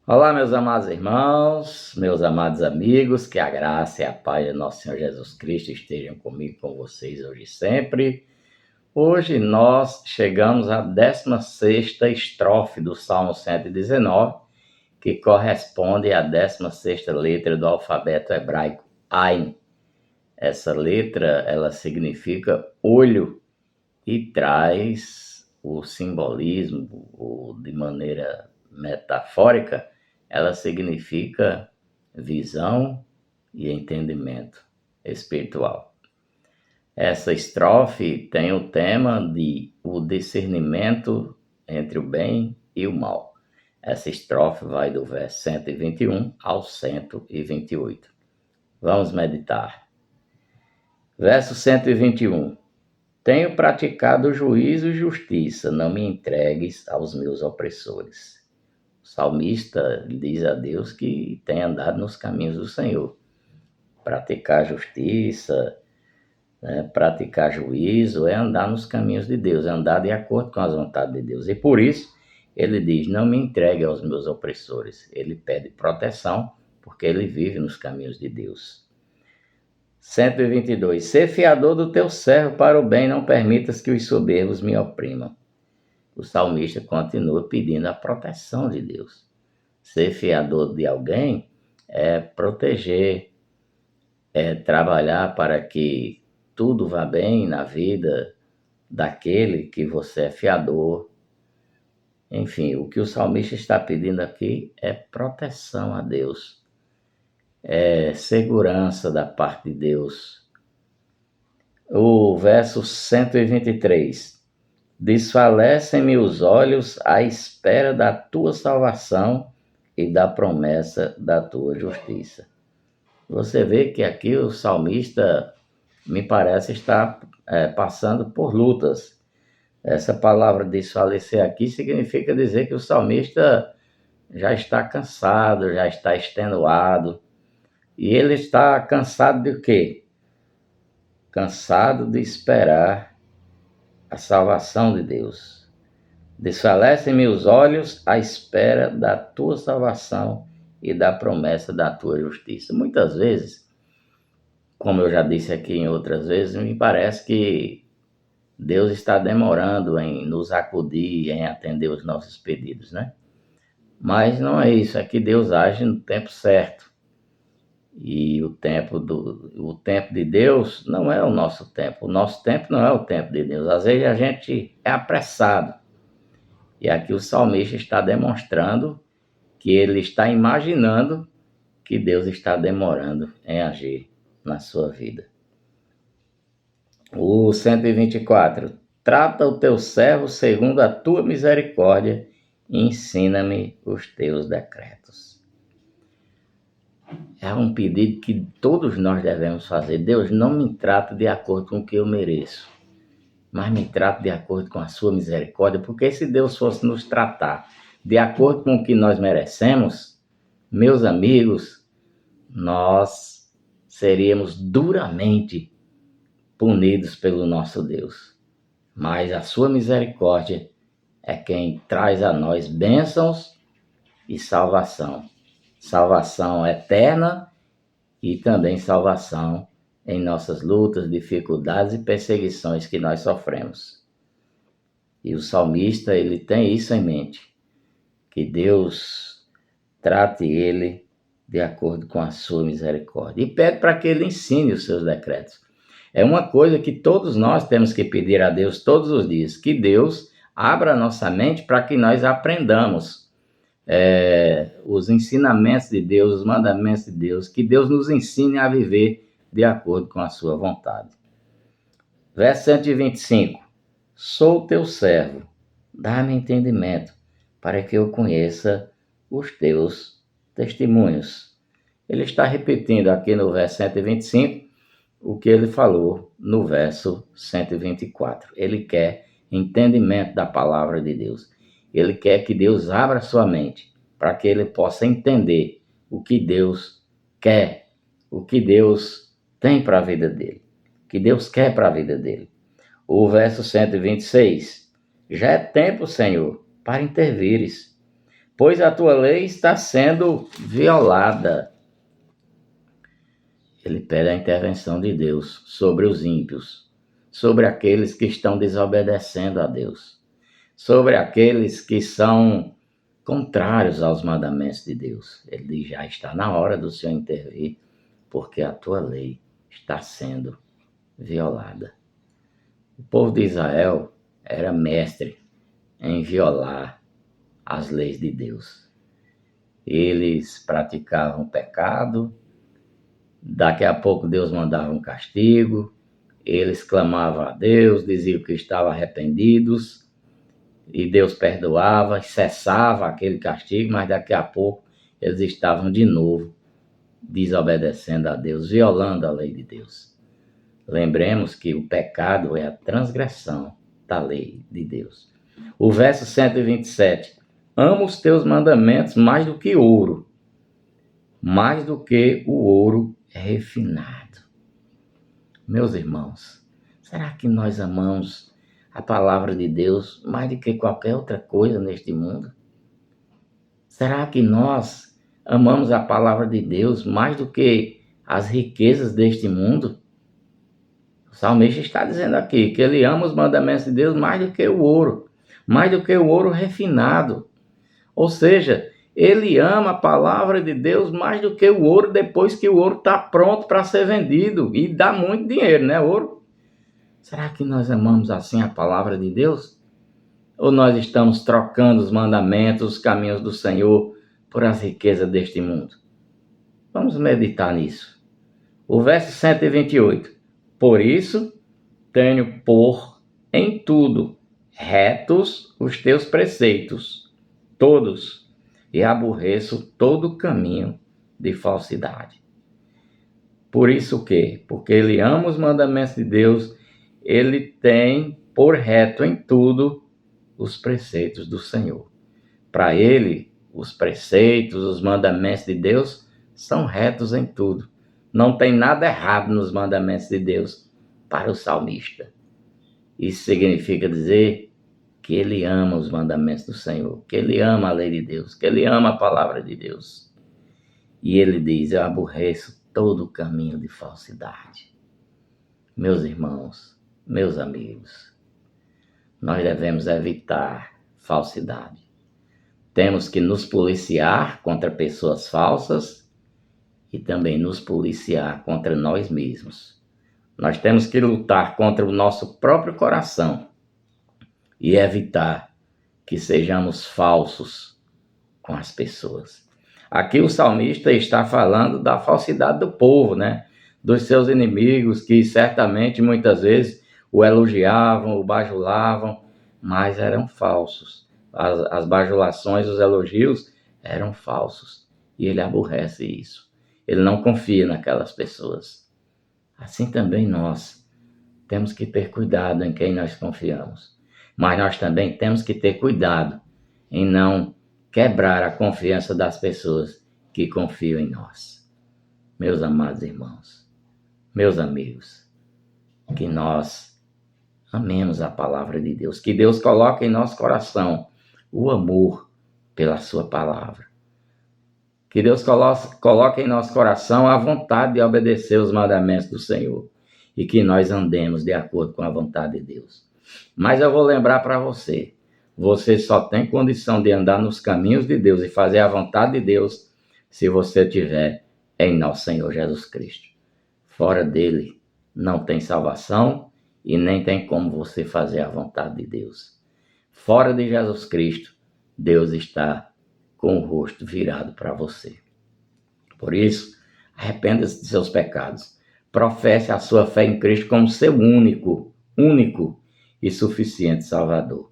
Olá, meus amados irmãos, meus amados amigos, que a graça e a paz de nosso Senhor Jesus Cristo estejam comigo, com vocês hoje e sempre. Hoje nós chegamos à 16ª estrofe do Salmo 119, que corresponde à 16ª letra do alfabeto hebraico, Ain. Essa letra, ela significa olho e traz o simbolismo, de maneira metafórica, ela significa visão e entendimento espiritual. Essa estrofe tem o tema de o discernimento entre o bem e o mal. Essa estrofe vai do verso 121 ao 128. Vamos meditar. Verso 121. Tenho praticado juízo e justiça, não me entregues aos meus opressores. O salmista diz a Deus que tem andado nos caminhos do Senhor. Praticar justiça, praticar juízo é andar nos caminhos de Deus, é andar de acordo com as vontades de Deus. E por isso ele diz, não me entregue aos meus opressores. Ele pede proteção porque ele vive nos caminhos de Deus. 122. Sê fiador do teu servo para o bem, não permitas que os soberbos me oprimam. O salmista continua pedindo a proteção de Deus. Ser fiador de alguém é proteger, é trabalhar para que tudo vá bem na vida daquele que você é fiador. Enfim, o que o salmista está pedindo aqui é proteção a Deus, é segurança da parte de Deus. O verso 123. Desfalecem-me os olhos à espera da tua salvação e da promessa da tua justiça. Você vê que aqui o salmista, me parece, está passando por lutas. Essa palavra desfalecer aqui significa dizer que o salmista já está cansado, já está extenuado. E ele está cansado de quê? Cansado de esperar a salvação de Deus. Desfalecem-me os olhos à espera da tua salvação e da promessa da tua justiça. Muitas vezes, como eu já disse aqui em outras vezes, me parece que Deus está demorando em nos acudir, em atender os nossos pedidos, né? Mas não é isso, é que Deus age no tempo certo. E o tempo de Deus não é o nosso tempo. O nosso tempo não é o tempo de Deus. Às vezes a gente é apressado. E aqui o salmista está demonstrando que ele está imaginando que Deus está demorando em agir na sua vida. O 124. Trata o teu servo segundo a tua misericórdia e ensina-me os teus decretos. É um pedido que todos nós devemos fazer. Deus, não me trata de acordo com o que eu mereço, mas me trata de acordo com a sua misericórdia, porque se Deus fosse nos tratar de acordo com o que nós merecemos, meus amigos, nós seríamos duramente punidos pelo nosso Deus. Mas a sua misericórdia é quem traz a nós bênçãos e salvação. Salvação eterna e também salvação em nossas lutas, dificuldades e perseguições que nós sofremos. E o salmista, ele tem isso em mente, que Deus trate ele de acordo com a sua misericórdia. E pede para que ele ensine os seus decretos. É uma coisa que todos nós temos que pedir a Deus todos os dias, que Deus abra a nossa mente para que nós aprendamos os ensinamentos de Deus, os mandamentos de Deus, que Deus nos ensine a viver de acordo com a sua vontade. Verso 125. Sou teu servo, dá-me entendimento, para que eu conheça os teus testemunhos. Ele está repetindo aqui no verso 125 o que ele falou no verso 124. Ele quer entendimento da palavra de Deus. Ele quer que Deus abra sua mente para que ele possa entender o que Deus quer, o que Deus tem para a vida dele, o que Deus quer para a vida dele. O verso 126. Já é tempo, Senhor, para intervires. pois a tua lei está sendo violada. Ele pede a intervenção de Deus sobre os ímpios, sobre aqueles que estão desobedecendo a Deus, sobre aqueles que são contrários aos mandamentos de Deus. Ele diz: já está na hora do Senhor intervir, porque a tua lei está sendo violada. O povo de Israel era mestre em violar as leis de Deus. Eles praticavam o pecado, daqui a pouco Deus mandava um castigo, eles clamavam a Deus, diziam que estavam arrependidos, e Deus perdoava, cessava aquele castigo, mas daqui a pouco eles estavam de novo desobedecendo a Deus, violando a lei de Deus. Lembremos que o pecado é a transgressão da lei de Deus. O verso 127. Amo os teus mandamentos mais do que ouro, mais do que o ouro refinado. Meus irmãos, será que nós amamos a palavra de Deus mais do que qualquer outra coisa neste mundo? Será que nós amamos a palavra de Deus mais do que as riquezas deste mundo? O salmista está dizendo aqui que ele ama os mandamentos de Deus mais do que o ouro, mais do que o ouro refinado. Ou seja, ele ama a palavra de Deus mais do que o ouro depois que o ouro está pronto para ser vendido e dá muito dinheiro, né, ouro? Será que nós amamos assim a palavra de Deus? Ou nós estamos trocando os mandamentos, os caminhos do Senhor por as riquezas deste mundo? Vamos meditar nisso. O verso 128. Por isso, tenho por em tudo retos os teus preceitos, todos, e aborreço todo caminho de falsidade. Por isso o quê? Porque ele ama os mandamentos de Deus, ele tem por reto em tudo os preceitos do Senhor. Para ele, os preceitos, os mandamentos de Deus são retos em tudo. Não tem nada errado nos mandamentos de Deus para o salmista. Isso significa dizer que ele ama os mandamentos do Senhor, que ele ama a lei de Deus, que ele ama a palavra de Deus. E ele diz: eu aborreço todo o caminho de falsidade. Meus irmãos, meus amigos, nós devemos evitar falsidade. Temos que nos policiar contra pessoas falsas e também nos policiar contra nós mesmos. Nós temos que lutar contra o nosso próprio coração e evitar que sejamos falsos com as pessoas. Aqui o salmista está falando da falsidade do povo, né? Dos seus inimigos que certamente muitas vezes o elogiavam, o bajulavam, mas eram falsos. As bajulações, os elogios eram falsos e ele aborrece isso. Ele não confia naquelas pessoas. Assim também nós temos que ter cuidado em quem nós confiamos. Mas nós também temos que ter cuidado em não quebrar a confiança das pessoas que confiam em nós. Meus amados irmãos, meus amigos, que nós amemos a palavra de Deus, que Deus coloque em nosso coração o amor pela sua palavra. Que Deus coloque em nosso coração a vontade de obedecer os mandamentos do Senhor e que nós andemos de acordo com a vontade de Deus. Mas eu vou lembrar para você, você só tem condição de andar nos caminhos de Deus e fazer a vontade de Deus se você estiver em nosso Senhor Jesus Cristo. Fora dele não tem salvação e nem tem como você fazer a vontade de Deus. Fora de Jesus Cristo, Deus está com o rosto virado para você. Por isso, arrependa-se de seus pecados. Professe a sua fé em Cristo como seu único e suficiente Salvador.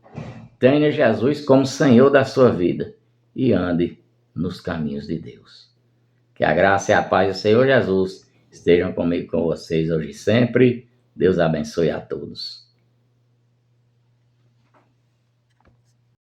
Tenha Jesus como Senhor da sua vida e ande nos caminhos de Deus. Que a graça e a paz do Senhor Jesus estejam comigo, com vocês hoje e sempre. Deus abençoe a todos.